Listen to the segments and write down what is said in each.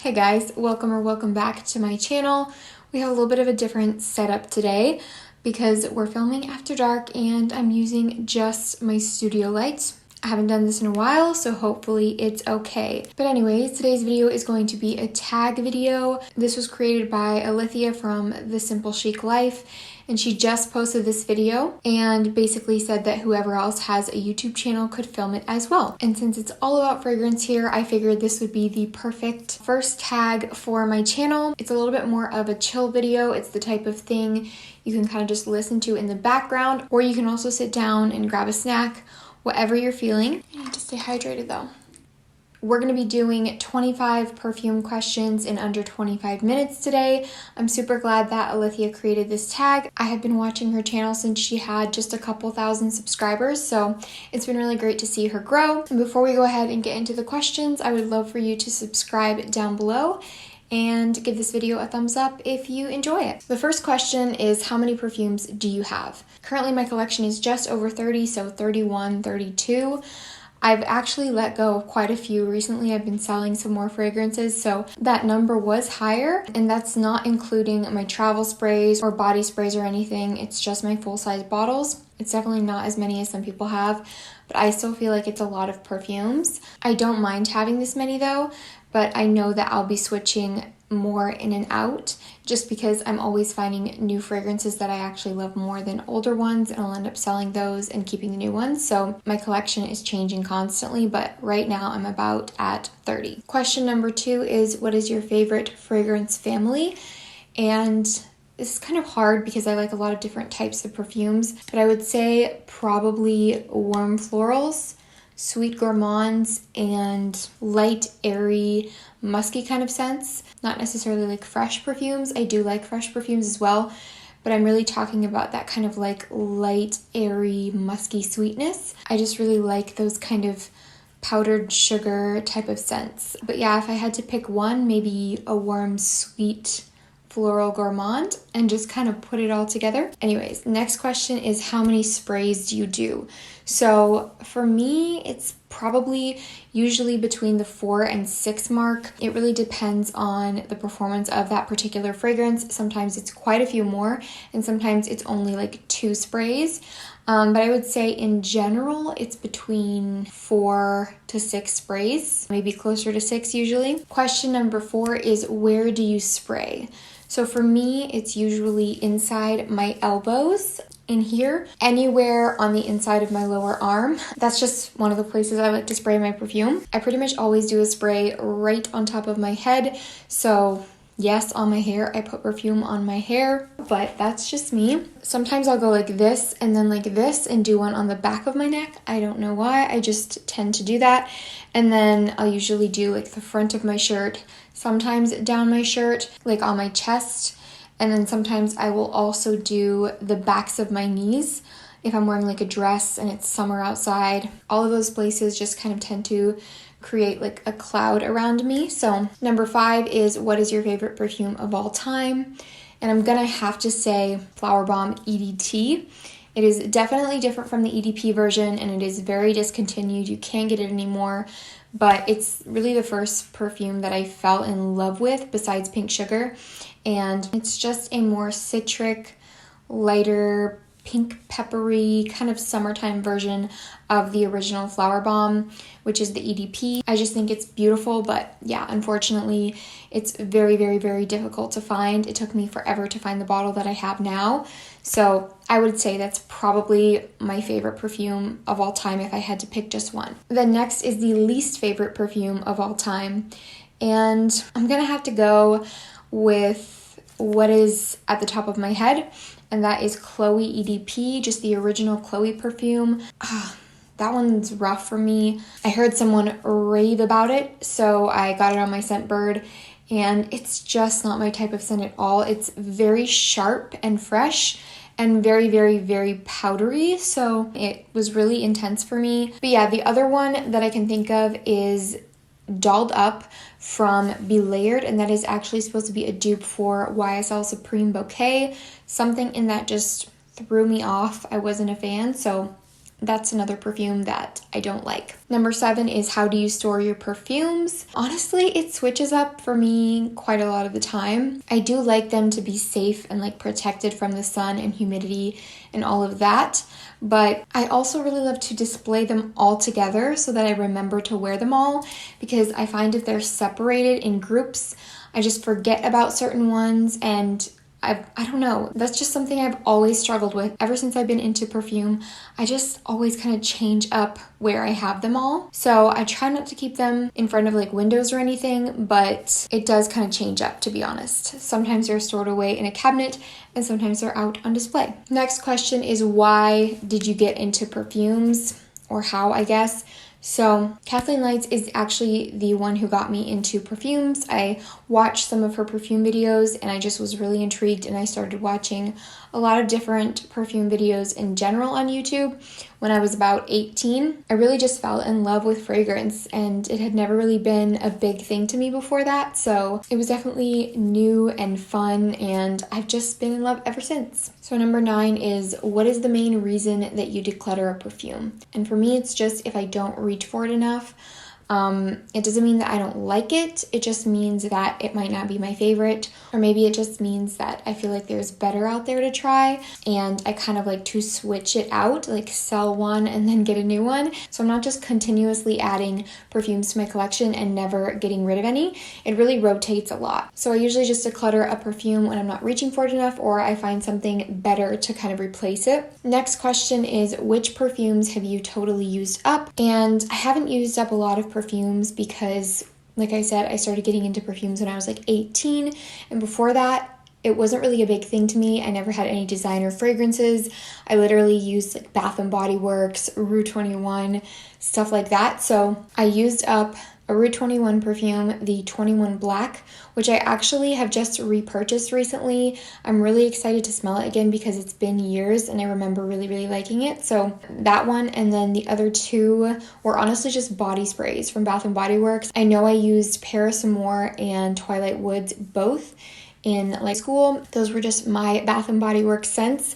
Hey guys, welcome back to my channel. We have a little bit of a different setup today because we're filming after dark and I'm using just my studio lights. I haven't done this in a while, so hopefully it's okay. But anyways, today's video is going to be a tag video. This was created by Ilythia from the Simple Chic Life, and she just posted this video and basically said that whoever else has a YouTube channel could film it as well. And since it's all about fragrance here, I figured this would be the perfect first tag for my channel. It's a little bit more of a chill video. It's the type of thing you can kind of just listen to in the background, or you can also sit down and grab a snack, whatever you're feeling. You need to stay hydrated though. We're going to be doing 25 perfume questions in under 25 minutes today. I'm super glad that Ilythia created this tag. I have been watching her channel since she had just a couple thousand subscribers, so it's been really great to see her grow. And before we go ahead and get into the questions, I would love for you to subscribe down below and give this video a thumbs up if you enjoy it. The first question is, how many perfumes do you have? Currently my collection is just over 30, so 31, 32. I've actually let go of quite a few recently. I've been selling some more fragrances, so that number was higher, and that's not including my travel sprays or body sprays or anything. It's just my full-size bottles. It's definitely not as many as some people have, but I still feel like it's a lot of perfumes. I don't mind having this many though, but I know that I'll be switching more in and out just because I'm always finding new fragrances that I actually love more than older ones, and I'll end up selling those and keeping the new ones. So my collection is changing constantly, but right now I'm about at 30. Question number 2 is, what is your favorite fragrance family? And this is kind of hard because I like a lot of different types of perfumes, but I would say probably warm florals, sweet gourmands, and light, airy, musky kind of scents. Not necessarily like fresh perfumes. I do like fresh perfumes as well, but I'm really talking about that kind of like light, airy, musky sweetness. I just really like those kind of powdered sugar type of scents. But yeah, if I had to pick one, maybe a warm, sweet, floral gourmand, and just kind of put it all together. Anyways, next question is, how many sprays do you do? So for me, it's probably usually between the 4 and 6 mark. It really depends on the performance of that particular fragrance. Sometimes it's quite a few more, and sometimes it's only like 2 sprays. But I would say in general, it's between 4 to 6 sprays, maybe closer to 6 usually. Question number 4 is, where do you spray? So for me, it's usually inside my elbows, in here, anywhere on the inside of my lower arm. That's just one of the places I like to spray my perfume. I pretty much always do a spray right on top of my head. So yes, on my hair, I put perfume on my hair, but that's just me. Sometimes I'll go like this and then like this and do one on the back of my neck. I don't know why, I just tend to do that. And then I'll usually do like the front of my shirt, sometimes down my shirt, like on my chest. And then sometimes I will also do the backs of my knees if I'm wearing like a dress and it's summer outside. All of those places just kind of tend to create like a cloud around me. So number 5 is, what is your favorite perfume of all time? And I'm gonna have to say Flower Bomb EDT. It is definitely different from the EDP version, and it is very discontinued. You can't get it anymore, but it's really the first perfume that I fell in love with besides Pink Sugar. And it's just a more citric, lighter, pink peppery kind of summertime version of the original Flower Bomb, which is the EDP. I just think it's beautiful, but yeah, unfortunately, it's very, very, very difficult to find. It took me forever to find the bottle that I have now. So I would say that's probably my favorite perfume of all time if I had to pick just one. The next is the least favorite perfume of all time. And I'm gonna have to go with what is at the top of my head, and that is Chloe EDP, just the original Chloe perfume. That one's rough for me. I heard someone rave about it, so I got it on my scent bird, and it's just not my type of scent at all. It's very sharp and fresh and very, very, very powdery, so it was really intense for me. But yeah, the other one that I can think of is Dolled Up from Be Layered, and that is actually supposed to be a dupe for YSL Supreme Bouquet. Something in that just threw me off. I wasn't a fan, so that's another perfume that I don't like. Number 7 is how do you store your perfumes? Honestly, it switches up for me quite a lot of the time. I do like them to be safe and like protected from the sun and humidity and all of that. But I also really love to display them all together so that I remember to wear them all, because I find if they're separated in groups, I just forget about certain ones, and I don't know. That's just something I've always struggled with ever since I've been into perfume. I just always kind of change up where I have them all. So I try not to keep them in front of like windows or anything, but it does kind of change up, to be honest. Sometimes they're stored away in a cabinet and sometimes they're out on display. Next question is, why did you get into perfumes? Or how, I guess. So Kathleen Lights is actually the one who got me into perfumes. I watched some of her perfume videos and I just was really intrigued, and I started watching a lot of different perfume videos in general on YouTube when I was about 18. I really just fell in love with fragrance, and it had never really been a big thing to me before that. So it was definitely new and fun, and I've just been in love ever since. So number 9 is, what is the main reason that you declutter a perfume? And for me, it's just if I don't reach for it enough. It doesn't mean that I don't like it. It just means that it might not be my favorite, or maybe it just means that I feel like there's better out there to try, and I kind of like to switch it out, like sell one and then get a new one. So I'm not just continuously adding perfumes to my collection and never getting rid of any. It really rotates a lot. So I usually just declutter a perfume when I'm not reaching for it enough, or I find something better to kind of replace it. Next question is, which perfumes have you totally used up? And I haven't used up a lot of perfumes because, like I said, I started getting into perfumes when I was like 18, and before that it wasn't really a big thing to me. I never had any designer fragrances. I literally used like Bath and Body Works, Rue 21, stuff like that. So I used up a Rue 21 perfume, the 21 Black, which I actually have just repurchased recently. I'm really excited to smell it again because it's been years and I remember really, really liking it. So that one, and then the other 2 were honestly just body sprays from Bath and Body Works. I know I used Paris Amour and Twilight Woods both in like school. Those were just my Bath and Body Works scents.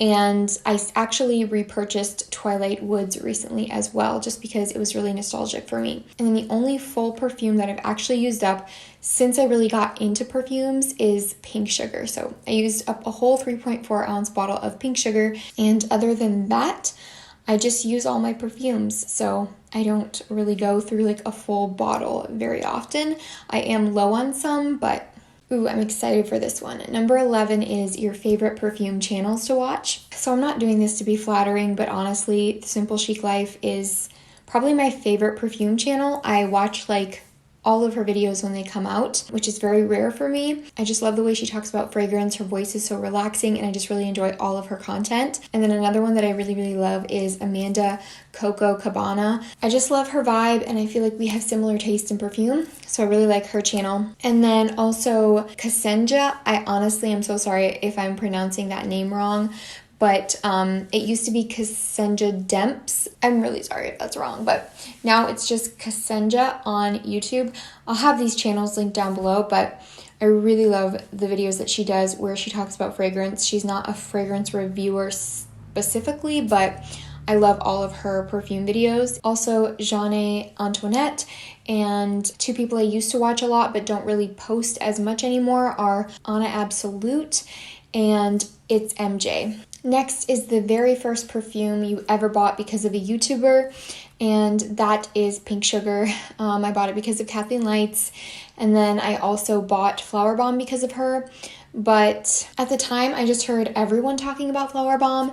And I actually repurchased Twilight Woods recently as well, just because it was really nostalgic for me. And then the only full perfume that I've actually used up since I really got into perfumes is Pink Sugar. So I used up a whole 3.4 ounce bottle of Pink Sugar. And other than that, I just use all my perfumes. So I don't really go through like a full bottle very often. I am low on some, but ooh, I'm excited for this one. Number 11 is your favorite perfume channels to watch. So I'm not doing this to be flattering, but honestly, Simple Chic Life is probably my favorite perfume channel. I watch like all of her videos when they come out, which is very rare for me. I just love the way she talks about fragrance. Her voice is so relaxing, and I just really enjoy all of her content. And then another one that I really, really love is Amanda Coco Cabana. I just love her vibe, and I feel like we have similar taste in perfume, so I really like her channel. And then also Kassenja. I honestly am so sorry if I'm pronouncing that name wrong, but it used to be Kassenja Demps. I'm really sorry if that's wrong, but now it's just Kassenja on YouTube. I'll have these channels linked down below, but I really love the videos that she does where she talks about fragrance. She's not a fragrance reviewer specifically, but I love all of her perfume videos. Also, Jeanne Antoinette, and 2 people I used to watch a lot but don't really post as much anymore are Anna Absolute and It's MJ. Next is the very first perfume you ever bought because of a YouTuber, and that is Pink Sugar. I bought it because of Kathleen Lights, and then I also bought Flower Bomb because of her, but at the time I just heard everyone talking about Flower Bomb,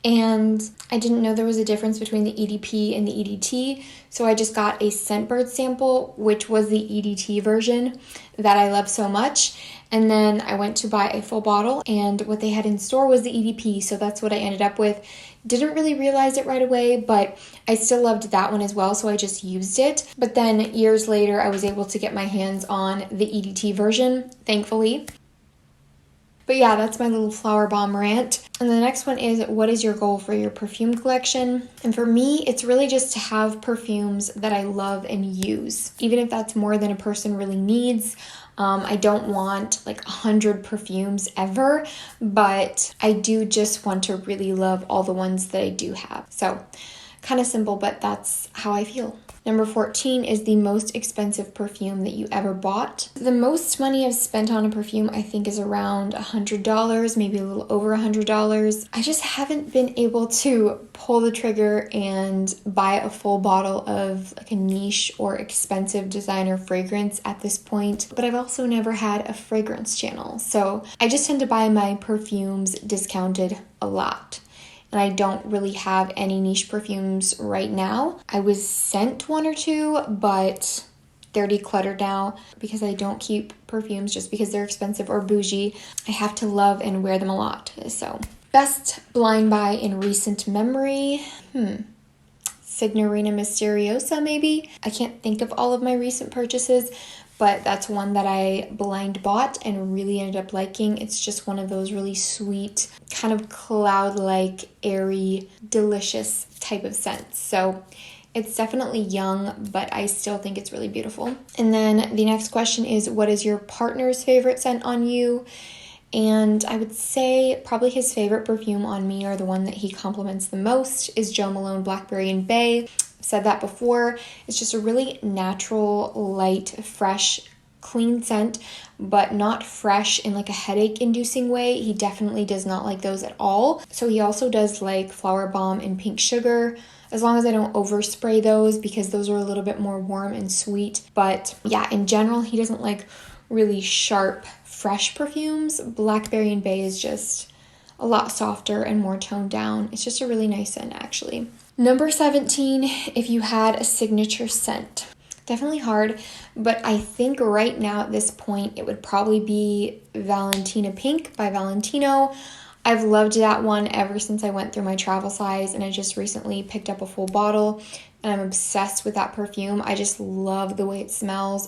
and I didn't know there was a difference between the EDP and the EDT, so I just got a Scentbird sample, which was the EDT version that I love so much. And then I went to buy a full bottle, and what they had in store was the EDP, so that's what I ended up with. Didn't really realize it right away, but I still loved that one as well, so I just used it. But then years later, I was able to get my hands on the EDT version, thankfully. But yeah, that's my little flower bomb rant. And the next one is, what is your goal for your perfume collection? And for me, it's really just to have perfumes that I love and use, even if that's more than a person really needs. I don't want like 100 perfumes ever, but I do just want to really love all the ones that I do have. So kind of simple, but that's how I feel. Number 14 is the most expensive perfume that you ever bought. The most money I've spent on a perfume, I think, is around $100, maybe a little over $100. I just haven't been able to pull the trigger and buy a full bottle of like a niche or expensive designer fragrance at this point, but I've also never had a fragrance channel. So I just tend to buy my perfumes discounted a lot. And I don't really have any niche perfumes right now. I was sent one or two, but they're decluttered now because I don't keep perfumes just because they're expensive or bougie. I have to love and wear them a lot. So, best blind buy in recent memory. Signorina Misteriosa, maybe? I can't think of all of my recent purchases, but that's one that I blind bought and really ended up liking. It's just one of those really sweet, kind of cloud-like, airy, delicious type of scents. So it's definitely young, but I still think it's really beautiful. And then the next question is, what is your partner's favorite scent on you? And I would say probably his favorite perfume on me, or the one that he compliments the most, is Jo Malone Blackberry and Bay. Said that before. It's just a really natural, light, fresh, clean scent, but not fresh in like a headache inducing way. He definitely does not like those at all. So he also does like Flower Bomb and Pink Sugar, as long as I don't overspray those because those are a little bit more warm and sweet. But yeah, in general, he doesn't like really sharp, fresh perfumes. Blackberry and Bay is just a lot softer and more toned down. It's just a really nice scent, actually. Number 17, if you had a signature scent. Definitely hard, but I think right now at this point, it would probably be Valentina Pink by Valentino. I've loved that one ever since I went through my travel size, and I just recently picked up a full bottle, and I'm obsessed with that perfume. I just love the way it smells.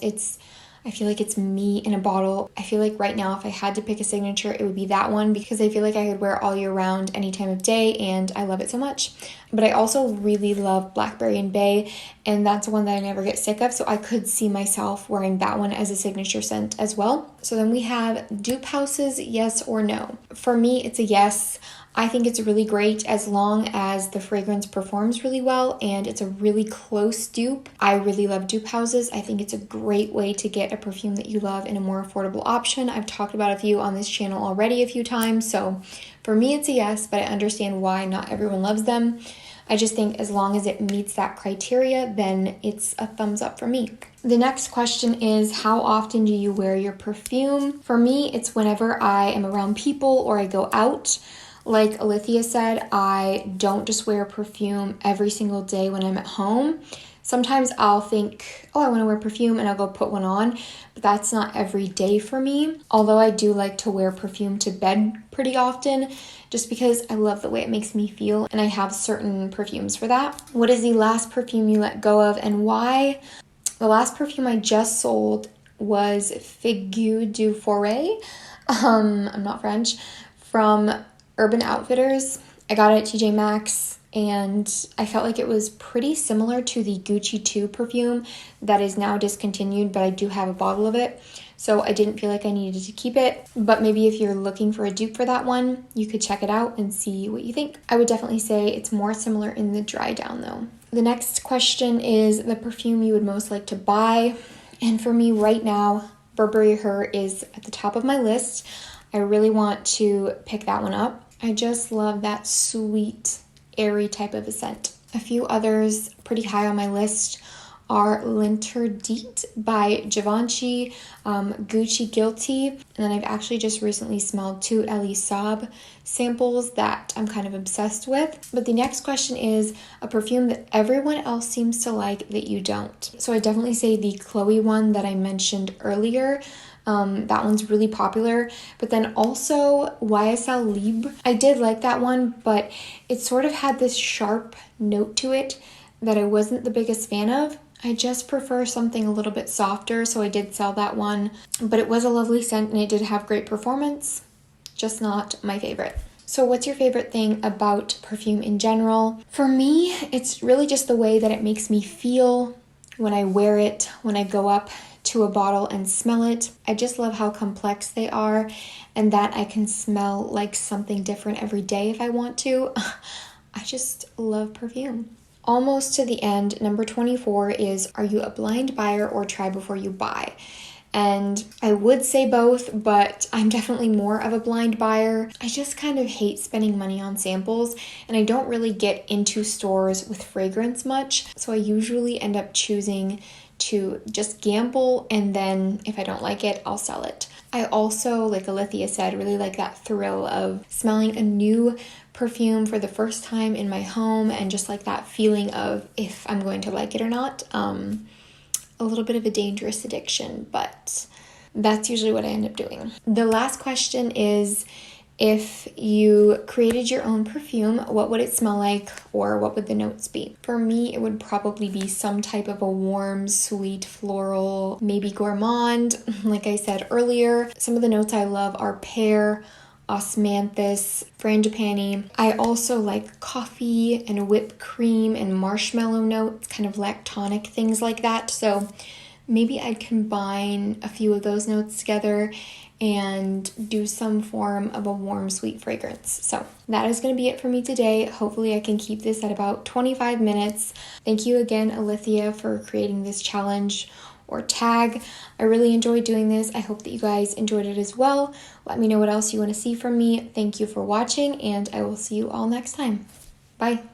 I feel like it's me in a bottle. I feel like right now, if I had to pick a signature, it would be that one because I feel like I could wear it all year round, any time of day, and I love it so much. But I also really love Blackberry and Bay, and that's one that I never get sick of, so I could see myself wearing that one as a signature scent as well. So then we have dupe houses, yes or no. For me, it's a yes. I think it's really great as long as the fragrance performs really well and it's a really close dupe. I really love dupe houses. I think it's a great way to get a perfume that you love in a more affordable option. I've talked about a few on this channel already a few times, so for me it's a yes, but I understand why not everyone loves them. I just think as long as it meets that criteria, then it's a thumbs up for me. The next question is, how often do you wear your perfume? For me, it's whenever I am around people or I go out. Like Ilythia said, I don't just wear perfume every single day when I'm at home. Sometimes I'll think, oh, I want to wear perfume, and I'll go put one on, but that's not every day for me. Although I do like to wear perfume to bed pretty often, just because I love the way it makes me feel, and I have certain perfumes for that. What is the last perfume you let go of and why? The last perfume I just sold was Figure du Forêt. I'm not French. From Urban Outfitters. I got it at TJ Maxx, and I felt like it was pretty similar to the Gucci 2 perfume that is now discontinued, but I do have a bottle of it, so I didn't feel like I needed to keep it. But maybe if you're looking for a dupe for that one, you could check it out and see what you think. I would definitely say it's more similar in the dry down though. The next question is the perfume you would most like to buy, and for me right now, Burberry Her is at the top of my list. I really want to pick that one up. I just love that sweet, airy type of a scent. A few others pretty high on my list are L'Interdit by Givenchy, Gucci Guilty, and then I've actually just recently smelled 2 Elie Saab samples that I'm kind of obsessed with. But the next question is a perfume that everyone else seems to like that you don't. So I definitely say the Chloe one that I mentioned earlier. That one's really popular, but then also YSL Libre. I did like that one, but it sort of had this sharp note to it that I wasn't the biggest fan of. I just prefer something a little bit softer, so I did sell that one, but it was a lovely scent and it did have great performance. just not my favorite. So what's your favorite thing about perfume in general? For me, it's really just the way that it makes me feel when I wear it, when I go up to a bottle and smell it. I just love how complex they are and that I can smell like something different every day if I want to. I just love perfume. Almost to the end, number 24 is, are you a blind buyer or try before you buy? And I would say both, but I'm definitely more of a blind buyer. I just kind of hate spending money on samples, and I don't really get into stores with fragrance much. So I usually end up choosing to just gamble, and then if I don't like it, I'll sell it. I also, like Ilythia said, really like that thrill of smelling a new perfume for the first time in my home, and just like that feeling of if I'm going to like it or not. A little bit of a dangerous addiction, but that's usually what I end up doing. The last question is, if you created your own perfume, what would it smell like, or what would the notes be? For me, it would probably be some type of a warm, sweet, floral, maybe gourmand. Like I said earlier, some of the notes I love are pear, osmanthus, frangipani. I also like coffee and whipped cream and marshmallow notes, kind of lactonic things like that. So maybe I'd combine a few of those notes together and do some form of a warm, sweet fragrance. So that is going to be it for me today. Hopefully I can keep this at about 25 minutes. Thank you again, Ilythia, for creating this challenge or tag. I really enjoyed doing this. I hope that you guys enjoyed it as well. Let me know what else you want to see from me. Thank you for watching, and I will see you all next time. Bye.